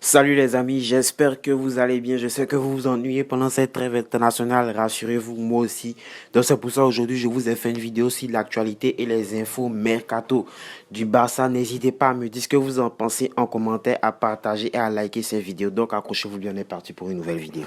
Salut les amis, j'espère que vous allez bien. Je sais que vous vous ennuyez pendant cette trêve internationale. Rassurez-vous, moi aussi. Donc c'est pour ça aujourd'hui je vous ai fait une vidéo sur l'actualité et les infos mercato du Barça. N'hésitez pas à me dire ce que vous en pensez en commentaire, à partager et à liker cette vidéo. Donc accrochez-vous bien, on est parti pour une nouvelle vidéo.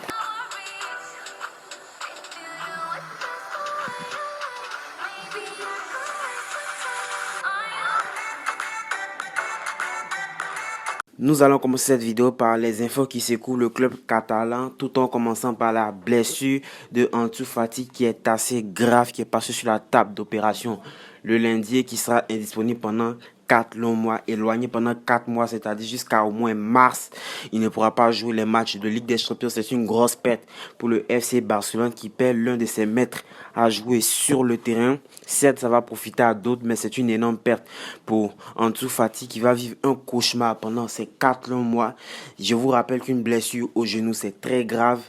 Nous allons commencer cette vidéo par les infos qui secouent le club catalan, tout en commençant par la blessure de Ansu Fati qui est assez grave, qui est passé sur la table d'opération le lundi et qui sera indisponible pendant 4 longs mois, éloigné pendant 4 mois, c'est-à-dire jusqu'à au moins mars. Il ne pourra pas jouer les matchs de Ligue des Champions. C'est une grosse perte pour le FC Barcelone qui perd l'un de ses maîtres à jouer sur le terrain. Certes, ça va profiter à d'autres, mais c'est une énorme perte pour Ansu Fati qui va vivre un cauchemar pendant ces 4 longs mois. Je vous rappelle qu'une blessure au genou, c'est très grave.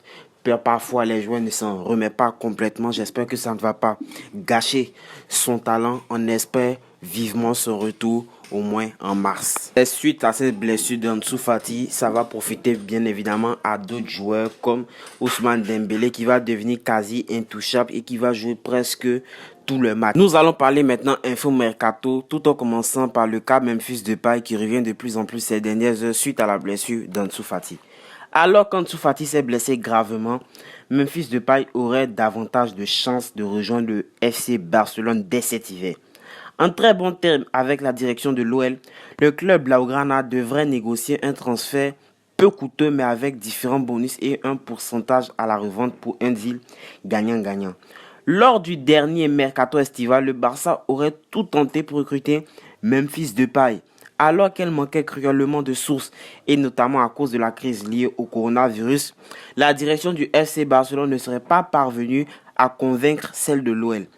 Parfois, les joueurs ne s'en remettent pas complètement. J'espère que ça ne va pas gâcher son talent. On espère vivement son retour au moins en mars. Et suite à cette blessure d'Ansu Fati, ça va profiter bien évidemment à d'autres joueurs comme Ousmane Dembélé qui va devenir quasi intouchable et qui va jouer presque tout le match. Nous allons parler maintenant info mercato, tout en commençant par le cas Memphis Depay qui revient de plus en plus ces dernières heures suite à la blessure d'Ansu Fati. Alors qu'Ansu Fati s'est blessé gravement, Memphis Depay aurait davantage de chances de rejoindre le FC Barcelone dès cet hiver. En très bon terme avec la direction de l'OL, le club Blaugrana devrait négocier un transfert peu coûteux mais avec différents bonus et un pourcentage à la revente pour un deal gagnant-gagnant. Lors du dernier mercato estival, le Barça aurait tout tenté pour recruter Memphis Depay. Alors qu'elle manquait cruellement de sources, et notamment à cause de la crise liée au coronavirus, la direction du FC Barcelone ne serait pas parvenue à convaincre celle de l'OL.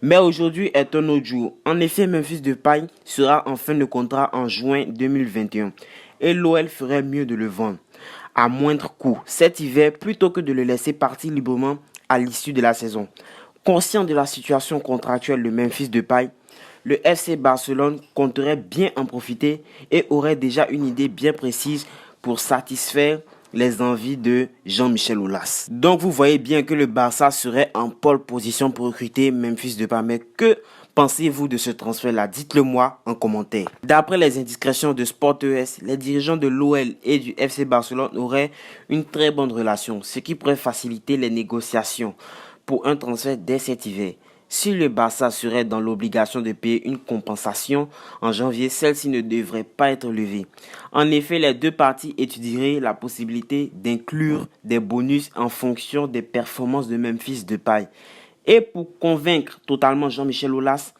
Mais aujourd'hui est un autre jour. En effet, Memphis Depay sera en fin de contrat en juin 2021 et l'OL ferait mieux de le vendre à moindre coût cet hiver plutôt que de le laisser partir librement à l'issue de la saison. Conscient de la situation contractuelle de Memphis Depay, le FC Barcelone compterait bien en profiter et aurait déjà une idée bien précise pour satisfaire les envies de Jean-Michel Aulas. Donc vous voyez bien que le Barça serait en pole position pour recruter Memphis Depay. Mais que pensez-vous de ce transfert-là? Dites-le moi en commentaire. D'après les indiscrétions de Sport.es, les dirigeants de l'OL et du FC Barcelone auraient une très bonne relation, ce qui pourrait faciliter les négociations pour un transfert dès cet hiver. Si le Barça serait dans l'obligation de payer une compensation en janvier, celle-ci ne devrait pas être levée. En effet, les deux parties étudieraient la possibilité d'inclure des bonus en fonction des performances de Memphis Depay. Et pour convaincre totalement Jean-Michel Aulas,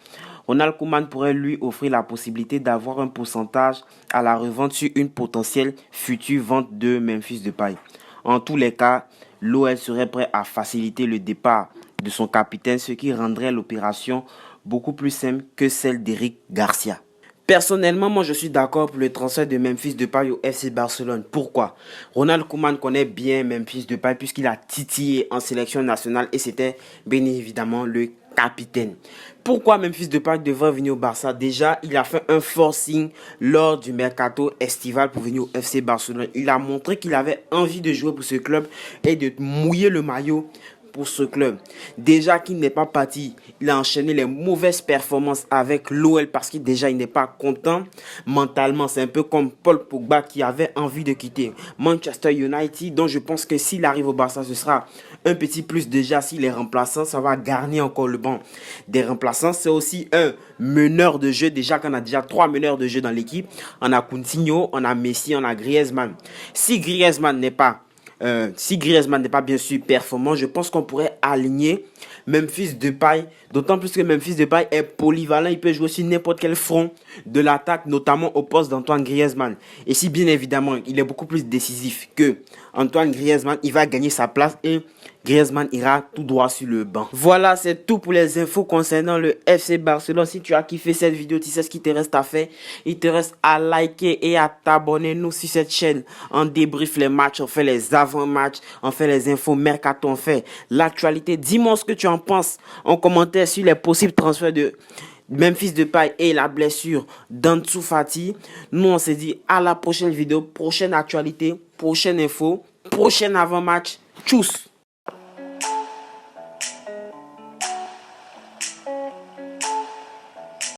Ronald Koeman pourrait lui offrir la possibilité d'avoir un pourcentage à la revente sur une potentielle future vente de Memphis Depay. En tous les cas, l'OL serait prêt à faciliter le départ de son capitaine, ce qui rendrait l'opération beaucoup plus simple que celle d'Eric Garcia. Personnellement, moi je suis d'accord pour le transfert de Memphis Depay au FC Barcelone. Pourquoi? Ronald Koeman connaît bien Memphis Depay puisqu'il a titillé en sélection nationale et c'était bien évidemment le capitaine. Pourquoi Memphis Depay devrait venir au Barça? Déjà, il a fait un forcing lors du mercato estival pour venir au FC Barcelone. Il a montré qu'il avait envie de jouer pour ce club et de mouiller le maillot pour ce club. Déjà qu'il n'est pas parti, il a enchaîné les mauvaises performances avec l'OL parce qu'il n'est pas content mentalement. C'est un peu comme Paul Pogba qui avait envie de quitter Manchester United, donc je pense que s'il arrive au Barça, ce sera un petit plus déjà. S'il est remplaçant, ça va garnir encore le banc des remplaçants. C'est aussi un meneur de jeu, déjà qu'on a déjà 3 meneurs de jeu dans l'équipe. On a Coutinho, on a Messi, on a Griezmann. Si Griezmann n'est pas bien sûr performant, je pense qu'on pourrait aligner Memphis Depay, d'autant plus que Memphis Depay est polyvalent, il peut jouer sur n'importe quel front de l'attaque, notamment au poste d'Antoine Griezmann. Et si bien évidemment il est beaucoup plus décisif que Antoine Griezmann, il va gagner sa place et Griezmann ira tout droit sur le banc. Voilà, c'est tout pour les infos concernant le FC Barcelone. Si tu as kiffé cette vidéo, tu sais ce qu'il te reste à faire. Il te reste à liker et à t'abonner nous sur cette chaîne. On débriefe les matchs, on fait les avant-matchs, on fait les infos mercato, on fait l'actualité. Dis-moi ce que tu en penses en commentaire sur les possibles transferts de Memphis Depay et la blessure d'Ansu Fati. Nous, on s'est dit à la prochaine vidéo, prochaine actualité, prochaine info, prochain avant-match. Tchuss!